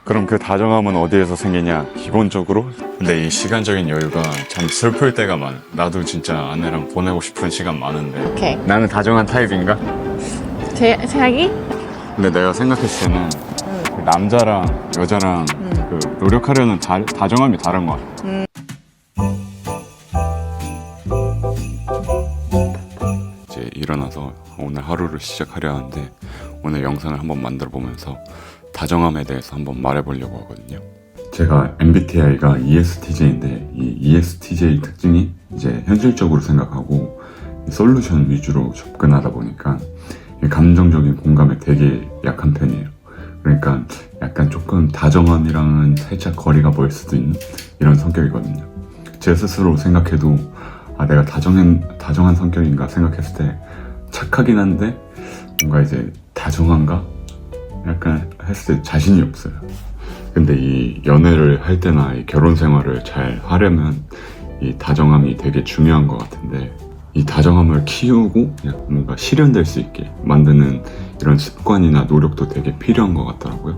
그럼 그 다정함은 어디에서 생기냐? 기본적으로 근데 이 시간적인 여유가 참 슬플 때가 많아. 나도 진짜 아내랑 보내고 싶은 시간 많은데 오케이. 나는 다정한 타입인가? 자기? 근데 내가 생각했을 때는 그 남자랑 여자랑 그 노력하려는 다정함이 다른 것 같아. 이제 일어나서 오늘 하루를 시작하려 하는데 오늘 영상을 한번 만들어 보면서 다정함에 대해서 한번 말해보려고 하거든요. 제가 MBTI가 ESTJ인데 이 ESTJ 특징이 이제 현실적으로 생각하고 솔루션 위주로 접근하다 보니까 감정적인 공감에 되게 약한 편이에요. 그러니까 약간 조금 다정함이랑은 살짝 거리가 멀 수도 있는 이런 성격이거든요. 제 스스로 생각해도 내가 다정한 성격인가 생각했을 때 착하긴 한데 뭔가 이제 다정한가? 약간 했을 때 자신이 없어요. 근데 이 연애를 할 때나 이 결혼 생활을 잘 하려면 이 다정함이 되게 중요한 것 같은데 이 다정함을 키우고 뭔가 실현될 수 있게 만드는 이런 습관이나 노력도 되게 필요한 것 같더라고요.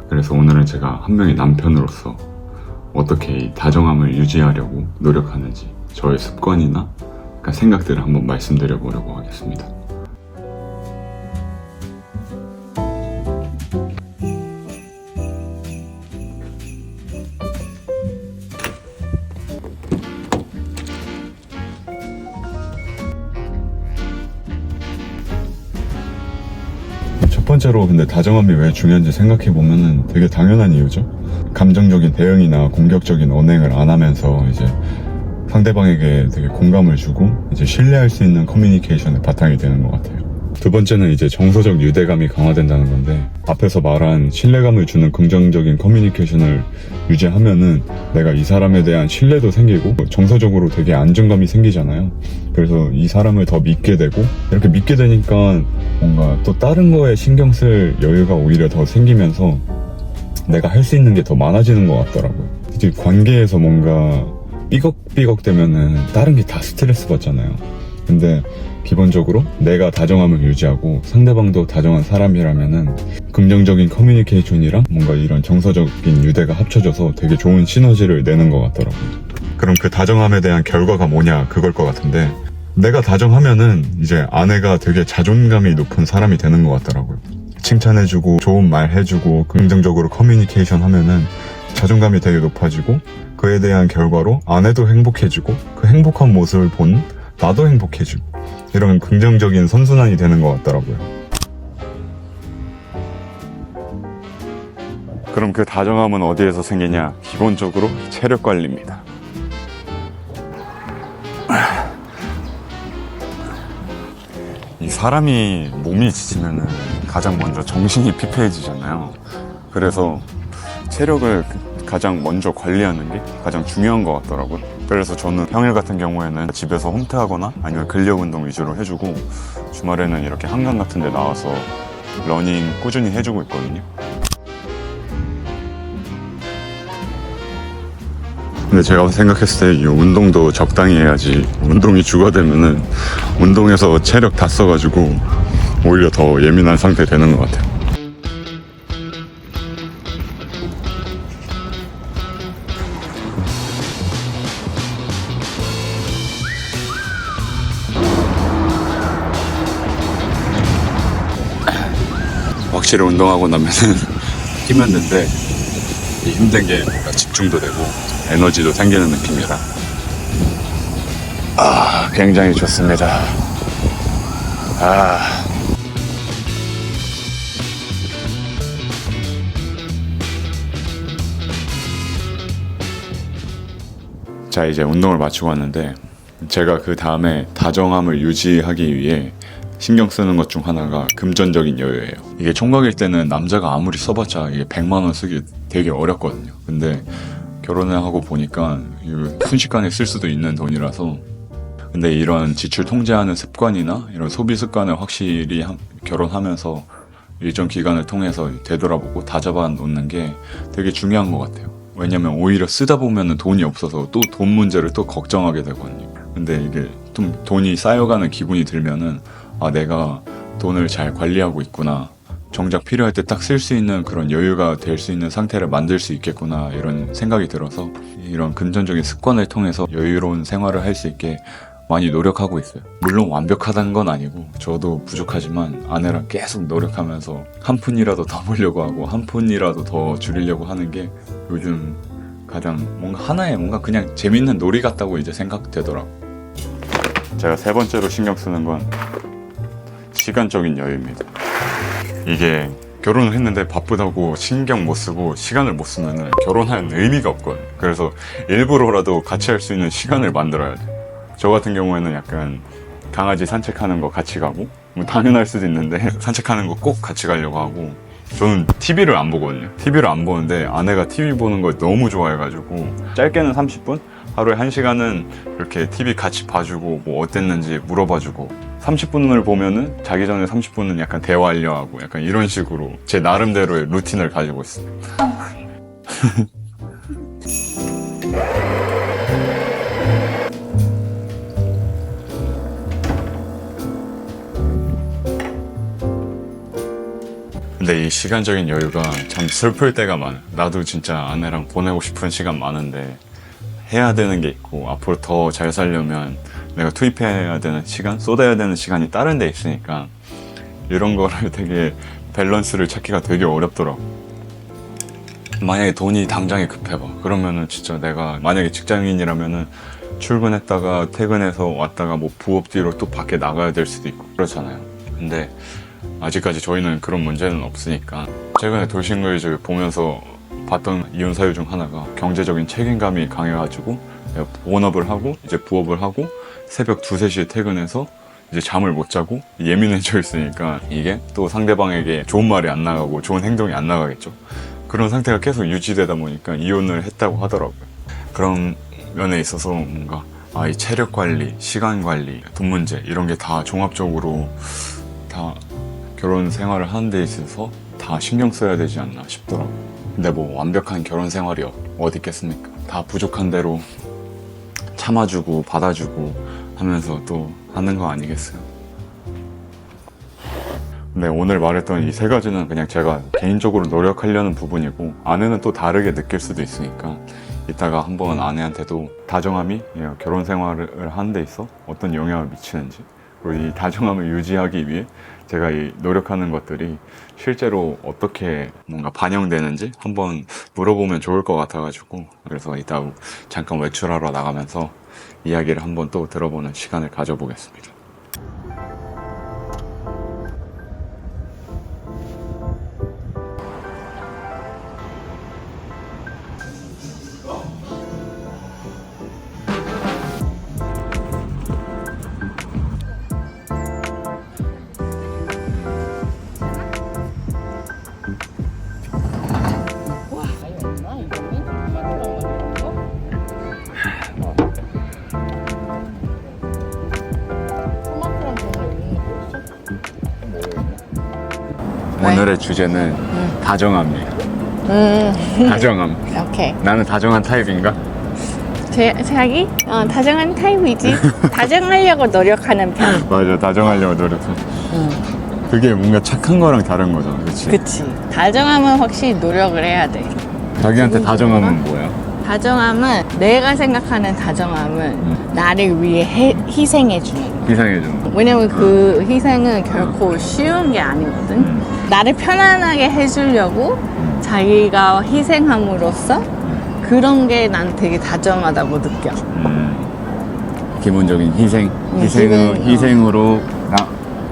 그래서 오늘은 제가 한 명의 남편으로서 어떻게 이 다정함을 유지하려고 노력하는지 저의 습관이나 생각들을 한번 말씀드려 보려고 하겠습니다. 첫 번째로 근데 다정함이 왜 중요한지 생각해 보면은 되게 당연한 이유죠. 감정적인 대응이나 공격적인 언행을 안 하면서 이제 상대방에게 되게 공감을 주고 이제 신뢰할 수 있는 커뮤니케이션의 바탕이 되는 것 같아요. 두 번째는 이제 정서적 유대감이 강화된다는 건데 앞에서 말한 신뢰감을 주는 긍정적인 커뮤니케이션을 유지하면은 내가 이 사람에 대한 신뢰도 생기고 정서적으로 되게 안정감이 생기잖아요. 그래서 이 사람을 더 믿게 되고 이렇게 믿게 되니까 뭔가 또 다른 거에 신경 쓸 여유가 오히려 더 생기면서 내가 할 수 있는 게 더 많아지는 것 같더라고요. 이제 관계에서 뭔가 삐걱삐걱 되면은 다른 게 다 스트레스 받잖아요. 근데 기본적으로 내가 다정함을 유지하고 상대방도 다정한 사람이라면은 긍정적인 커뮤니케이션이랑 뭔가 이런 정서적인 유대가 합쳐져서 되게 좋은 시너지를 내는 것 같더라고요. 그럼 그 다정함에 대한 결과가 뭐냐 그걸 것 같은데 내가 다정하면은 이제 아내가 되게 자존감이 높은 사람이 되는 것 같더라고요. 칭찬해주고 좋은 말 해주고 긍정적으로 커뮤니케이션 하면은 자존감이 되게 높아지고 그에 대한 결과로 아내도 행복해지고 그 행복한 모습을 본 나도 행복해지고 이런 긍정적인 선순환이 되는 것 같더라고요. 그럼 그 다정함은 어디에서 생기냐? 기본적으로 체력 관리입니다. 이 사람이 몸이 지치면은 가장 먼저 정신이 피폐해지잖아요. 그래서 체력을 가장 먼저 관리하는 게 가장 중요한 것 같더라고요. 그래서 저는 평일 같은 경우에는 집에서 홈트하거나 아니면 근력 운동 위주로 해주고 주말에는 이렇게 한강 같은 데 나와서 러닝 꾸준히 해주고 있거든요. 근데 제가 생각했을 때 이 운동도 적당히 해야지 운동이 주거되면은 운동에서 체력 다 써가지고 오히려 더 예민한 상태 되는 것 같아요. 확실히 운동하고 나면은 힘은 는데 이 힘든 게 뭔가 집중도 되고 에너지도 생기는 느낌이라 굉장히 좋습니다. 자, 이제 운동을 마치고 왔는데 제가 그 다음에 다정함을 유지하기 위해 신경 쓰는 것 중 하나가 금전적인 여유예요. 이게 총각일 때는 남자가 아무리 써봤자 이게 100만 원 쓰기 되게 어렵거든요. 근데 결혼을 하고 보니까 순식간에 쓸 수도 있는 돈이라서 근데 이런 지출 통제하는 습관이나 이런 소비 습관을 확실히 결혼하면서 일정 기간을 통해서 되돌아보고 다잡아 놓는 게 되게 중요한 것 같아요. 왜냐면 오히려 쓰다 보면 돈이 없어서 또 돈 문제를 또 걱정하게 되거든요. 근데 이게 좀 돈이 쌓여가는 기분이 들면은 내가 돈을 잘 관리하고 있구나, 정작 필요할 때 딱 쓸 수 있는 그런 여유가 될 수 있는 상태를 만들 수 있겠구나 이런 생각이 들어서 이런 금전적인 습관을 통해서 여유로운 생활을 할 수 있게 많이 노력하고 있어요. 물론 완벽하다는 건 아니고 저도 부족하지만 아내랑 계속 노력하면서 한 푼이라도 더 벌려고 하고 한 푼이라도 더 줄이려고 하는 게 요즘 가장 뭔가 하나의 뭔가 그냥 재밌는 놀이 같다고 이제 생각되더라고. 제가 세 번째로 신경 쓰는 건 시간적인 여유입니다. 이게 결혼을 했는데 바쁘다고 신경 못 쓰고 시간을 못 쓰면은 결혼하는 의미가 없거든요. 그래서 일부러라도 같이 할 수 있는 시간을 만들어야 돼. 저 같은 경우에는 약간 강아지 산책하는 거 같이 가고 뭐 당연할 수도 있는데 산책하는 거 꼭 같이 가려고 하고 저는 TV를 안 보거든요. TV를 안 보는데 아내가 TV 보는 걸 너무 좋아해가지고 짧게는 30분? 하루에 1시간은 이렇게 TV 같이 봐주고 뭐 어땠는지 물어봐주고 30분을 보면은 자기 전에 30분은 약간 대화하려 하고 약간 이런 식으로 제 나름대로의 루틴을 가지고 있어요. 근데 이 시간적인 여유가 참 슬플 때가 많아. 나도 진짜 아내랑 보내고 싶은 시간 많은데 해야 되는 게 있고 앞으로 더 잘 살려면 내가 투입해야 되는 시간, 쏟아야 되는 시간이 다른 데 있으니까 이런 거를 되게 밸런스를 찾기가 되게 어렵더라고. 만약에 돈이 당장에 급해봐. 그러면은 진짜 내가 만약에 직장인이라면은 출근했다가 퇴근해서 왔다가 뭐 부업 뒤로 또 밖에 나가야 될 수도 있고 그렇잖아요. 근데 아직까지 저희는 그런 문제는 없으니까 최근에 돌싱글즈 보면서 봤던 이혼 사유 중 하나가 경제적인 책임감이 강해가지고 본업을 하고 이제 부업을 하고 새벽 2, 3시에 퇴근해서 이제 잠을 못 자고 예민해져 있으니까 이게 또 상대방에게 좋은 말이 안 나가고 좋은 행동이 안 나가겠죠. 그런 상태가 계속 유지되다 보니까 이혼을 했다고 하더라고요. 그런 면에 있어서 뭔가 이 체력 관리, 시간 관리, 돈 문제 이런 게 다 종합적으로 다 결혼 생활을 하는 데 있어서 다 신경 써야 되지 않나 싶더라고요. 근데 뭐 완벽한 결혼 생활이 어디 있겠습니까? 다 부족한 대로 참아주고 받아주고 하면서 또 하는 거 아니겠어요? 근데 오늘 말했던 이 세 가지는 그냥 제가 개인적으로 노력하려는 부분이고 아내는 또 다르게 느낄 수도 있으니까 이따가 한번 아내한테도 다정함이 결혼 생활을 하는 데 있어 어떤 영향을 미치는지 그리고 이 다정함을 유지하기 위해 제가 이 노력하는 것들이 실제로 어떻게 뭔가 반영되는지 한번 물어보면 좋을 것 같아가지고 그래서 이따 잠깐 외출하러 나가면서 이야기를 한번 또 들어보는 시간을 가져보겠습니다. 오늘의 주제는 다정함이에요. 다정함. 오케이. 나는 다정한 타입인가? 자기? 다정한 타입이지. 다정하려고 노력하는 편. 맞아, 다정하려고 노력해. 그게 뭔가 착한 거랑 다른 거잖아, 그치? 그치. 다정함은 확실히 노력을 해야 돼. 자기한테 다정함은 뭐야? 다정함은 내가 생각하는 다정함은 나를 위해 희생해주는 거. 희생해주는 거. 왜냐면 그 희생은 결코 쉬운 게 아니거든. 나를 편안하게 해주려고 자기가 희생함으로써 그런 게 난 되게 다정하다고 느껴. 기본적인 희생. 희생, 희생으로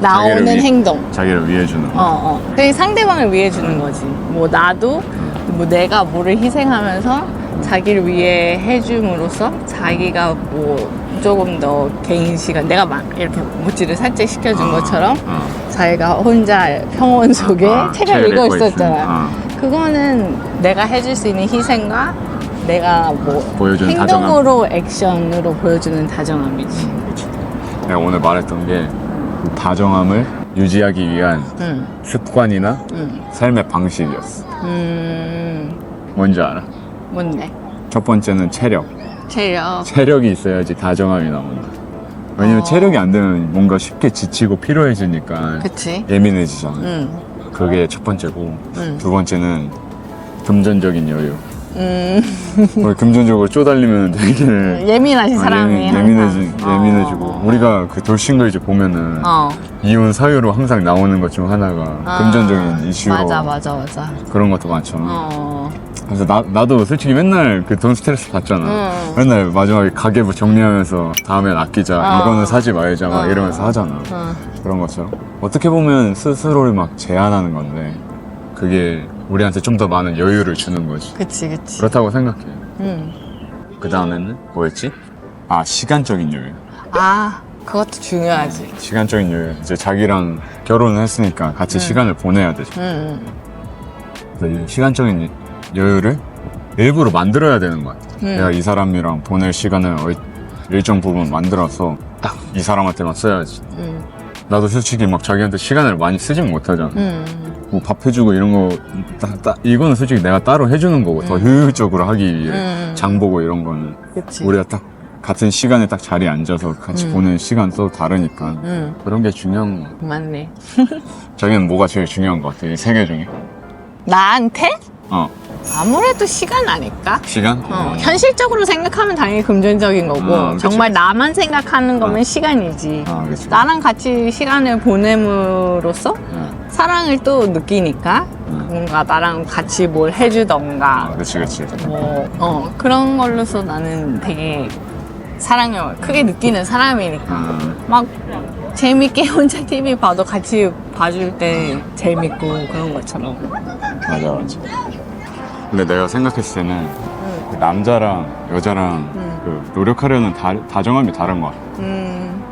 나오는 자기를 행동. 자기를 위해 주는 거. 그게 상대방을 위해 주는 거지. 뭐 나도 뭐 내가 뭐를 희생하면서 자기를 위해 해줌으로써 자기가 뭐 조금 더 개인 시간 내가 막 이렇게 모찌를 살짝 시켜준 것처럼 자기가 혼자 평온 속에 책을 읽고 있었잖아. 그거는 내가 해줄 수 있는 희생과 내가 뭐 보여주는 행동으로 액션으로 보여주는 다정함이지. 내가 오늘 말했던 게 다정함을 유지하기 위한 습관이나 삶의 방식이었어. 뭔지 알아? 뭔데? 첫 번째는 체력. 체력이 있어야지 다정함이 나온다. 왜냐면 체력이 안 되면 뭔가 쉽게 지치고 피로해지니까 그치? 예민해지잖아. 그게 첫 번째고 두 번째는 금전적인 여유. 우리 금전적으로 쪼달리면 되게 예민하신 사람이 예민해지고 우리가 그 돌싱글즈 보면은 이혼 사유로 항상 나오는 것 중 하나가 금전적인 이슈로 맞아 그런 것도 많잖아. 그래서 나도 솔직히 맨날 그 돈 스트레스 받잖아. 맨날 마지막에 가계부 정리하면서 다음엔 아끼자, 이거는 사지 말자 막 이러면서 하잖아. 그런 것처럼 어떻게 보면 스스로를 막 제한하는 건데 그게 우리한테 좀 더 많은 여유를 주는 거지. 그치 그렇다고 생각해. 그 다음에는 뭐였지? 아, 시간적인 여유. 그것도 중요하지. 시간적인 여유. 이제 자기랑 결혼을 했으니까 같이 시간을 보내야 되죠. 그래서 이 시간적인 여유를 일부러 만들어야 되는 것 같아. 내가 이 사람이랑 보낼 시간을 일정 부분 만들어서 딱 이 사람한테만 써야지. 나도 솔직히 막 자기한테 시간을 많이 쓰진 못하잖아. 뭐 밥 해주고 이런 거, 이거는 솔직히 내가 따로 해주는 거고, 더 효율적으로 하기 위해 장 보고 이런 거는. 그치. 우리가 딱 같은 시간에 딱 자리에 앉아서 같이 보내는 시간도 다르니까. 그런 게 중요한 거. 맞네. 자기는 뭐가 제일 중요한 것 같아, 이 세 개 중에? 나한테? 아무래도 시간 아닐까? 시간? 현실적으로 생각하면 당연히 금전적인 거고 그치, 정말 그치. 나만 생각하는 거면 시간이지. 그치. 나랑 같이 시간을 보냄으로써 사랑을 또 느끼니까 뭔가 나랑 같이 뭘 해주던가 그치. 뭐 그런 걸로서 나는 되게 사랑을 크게 느끼는 사람이니까 막 재밌게 혼자 TV 봐도 같이 봐줄 때 재밌고 그런 것처럼. 맞아. 근데 내가 생각했을 때는 그 남자랑 여자랑 그 노력하려는 다정함이 다른 것 같아.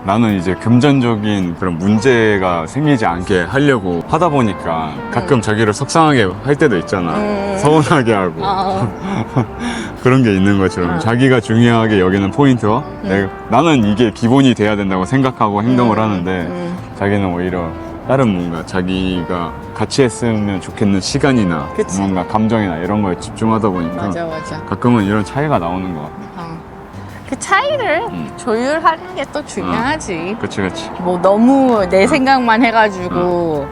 나는 이제 금전적인 그런 문제가 생기지 않게 하려고 하다 보니까 가끔 자기를 속상하게 할 때도 있잖아. 서운하게 하고. 그런 게 있는 것처럼 자기가 중요하게 여기는 포인트와 나는 이게 기본이 돼야 된다고 생각하고 행동을 하는데 자기는 오히려 다른 뭔가 자기가 같이 했으면 좋겠는 시간이나 그치. 뭔가 감정이나 이런 거에 집중하다 보니까 맞아. 가끔은 이런 차이가 나오는 것 같아. 그 차이를 조율하는 게 또 중요하지. 그치. 뭐 너무 내 생각만 해가지고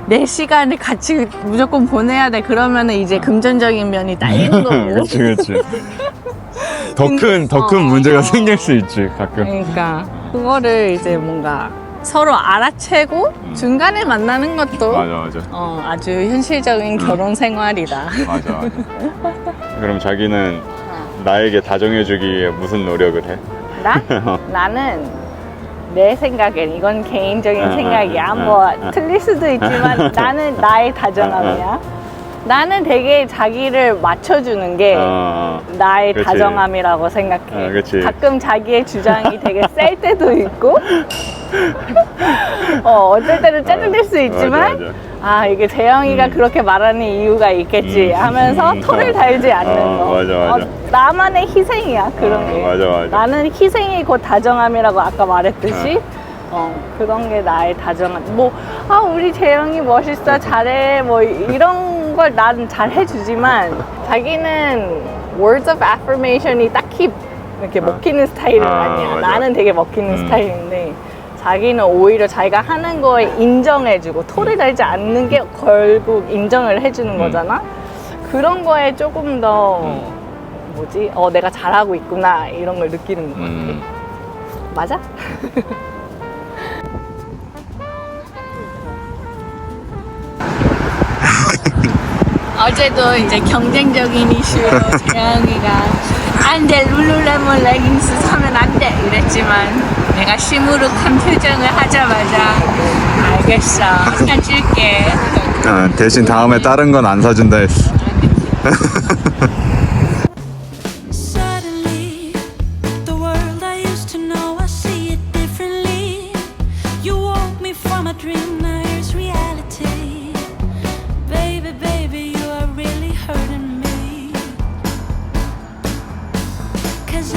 내 시간을 같이 무조건 보내야 돼 그러면은 이제 금전적인 면이 딸리는 거고. 그치. 더 큰 문제가 생길 수 있지, 가끔. 그러니까 그거를 이제 뭔가 서로 알아채고 중간에 만나는 것도 맞아. 아주 현실적인 결혼 생활이다. 맞아. 그럼 자기는 나에게 다정해주기 위해 무슨 노력을 해? 나는 내 생각엔 이건 개인적인 생각이야. 응, 뭐 틀릴 수도 있지만 나는 나의 다정함이야. 나는 되게 자기를 맞춰주는 게 나의 그치. 다정함이라고 생각해. 그치. 가끔 자기의 주장이 되게 셀 때도 있고 어쩔 때는 짜증낼 수 있지만 맞아. 이게 재영이가 그렇게 말하는 이유가 있겠지 하면서 토를 달지 않는 거. 맞아. 나만의 희생이야 그런 게. 맞아. 나는 희생이 곧 다정함이라고 아까 말했듯이 그런 게 나의 다정함. 뭐 우리 재영이 멋있어 잘해 뭐 이런 걸 난 잘 해주지만 자기는 words of affirmation이 딱히 이렇게 먹히는 스타일은 아니야. 맞아. 나는 되게 먹히는 스타일인데 자기는 오히려 자기가 하는 거에 인정해주고 토를 달지 않는 게 결국 인정을 해주는 거잖아. 그런 거에 조금 더 내가 잘하고 있구나 이런 걸 느끼는 것 같아. 맞아? 어제도 이제 경쟁적인 이슈로 재영이가 안돼 룰루레몬 레깅스 사면 안돼 이랬지만 내가 시무룩한 표정을 하자마자 알겠어 사줄게. 대신 다음에 다른 건 안 사준다 했어. Suddenly, the world I used to know, I see it differently. You woke me from a dream, now here's reality. Baby, you are really hurting me. 'Cause